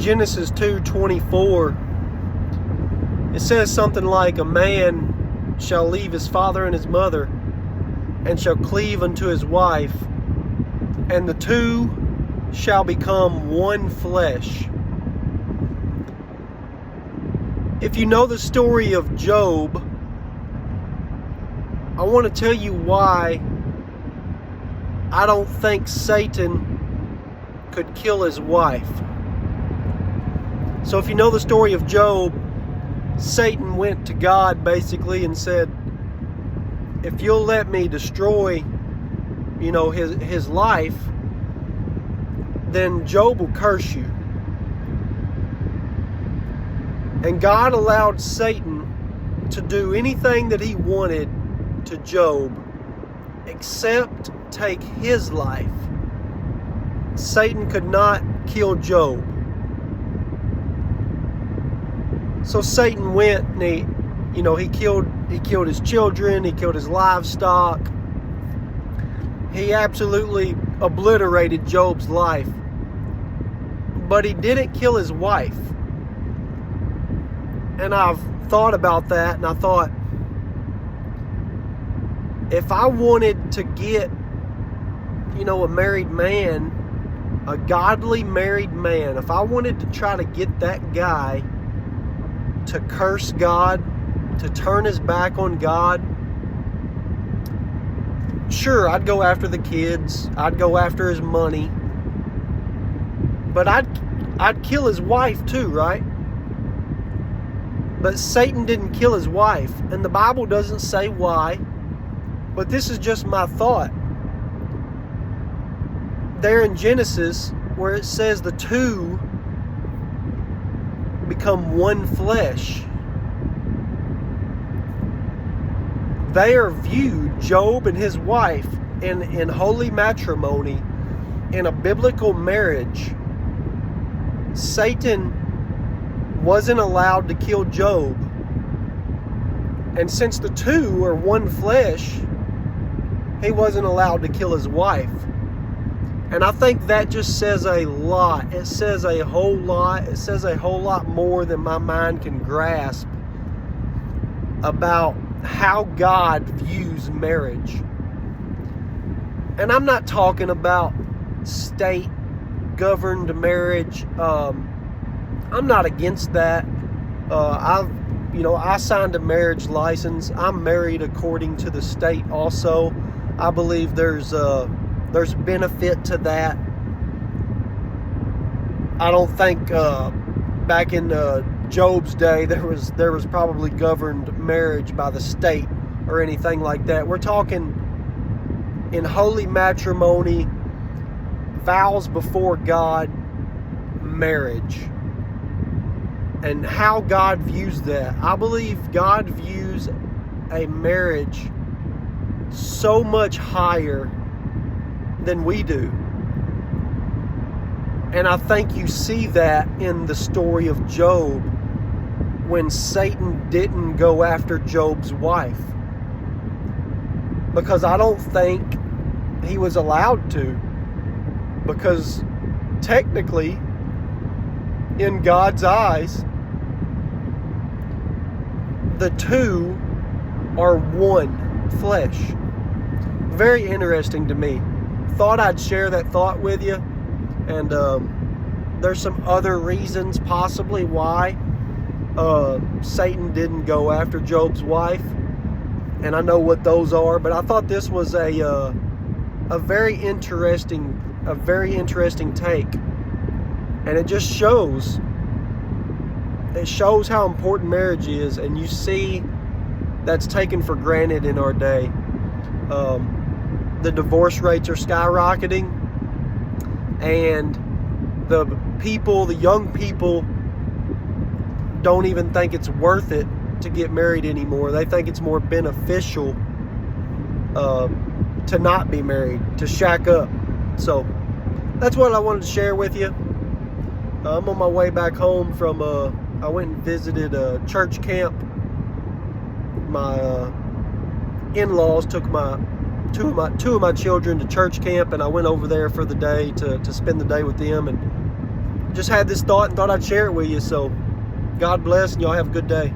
Genesis 2:24, it says something like, a man shall leave his father and his mother, and shall cleave unto his wife, and the two shall become one flesh. If you know the story of Job, I want to tell you why I don't think Satan could kill his wife. So if you know the story of Job, Satan went to God basically and said, if you'll let me destroy, his life, then Job will curse you. And God allowed Satan to do anything that he wanted to Job except take his life. Satan could not kill Job. So Satan went and he killed his children, he killed his livestock. He absolutely obliterated Job's life. But he didn't kill his wife. And I've thought about that, and I thought, if I wanted to get, a married man, a godly married man, if I wanted to try to get that guy to curse God, to turn his back on God, sure, I'd go after the kids, I'd go after his money, but I'd kill his wife too, right? But Satan didn't kill his wife, and the Bible doesn't say why, but this is just my thought. There in Genesis, where it says the two become one flesh, they are viewed, Job and his wife, in holy matrimony, in a biblical marriage. Satan wasn't allowed to kill Job. And since the two are one flesh, he wasn't allowed to kill his wife. And I think that just says a lot. It says a whole lot. It says a whole lot more than my mind can grasp about how God views marriage. And I'm not talking about state-governed marriage. I'm not against that. I signed a marriage license. I'm married according to the state also. I believe there's benefit to that. I don't think back in Job's day there was probably governed marriage by the state or anything like that. We're talking in holy matrimony, vows before God, marriage. And how God views that. I believe God views a marriage so much higher than we do. And I think you see that in the story of Job, when Satan didn't go after Job's wife. Because I don't think he was allowed to. Because technically, in God's eyes, the two are one flesh. Very interesting to me. Thought I'd share that thought with you. And there's some other reasons possibly why Satan didn't go after Job's wife. And I know what those are. But I thought this was a very interesting take. And it just shows. It shows how important marriage is, and you see that's taken for granted in our day. The divorce rates are skyrocketing, and the young people don't even think it's worth it to get married anymore. They think it's more beneficial to not be married, to shack up. So that's what I wanted to share with you. I'm on my way back home from I went and visited a church camp. My in-laws took two of my children to church camp, and I went over there for the day to spend the day with them. And just had this thought and thought I'd share it with you. So God bless, and y'all have a good day.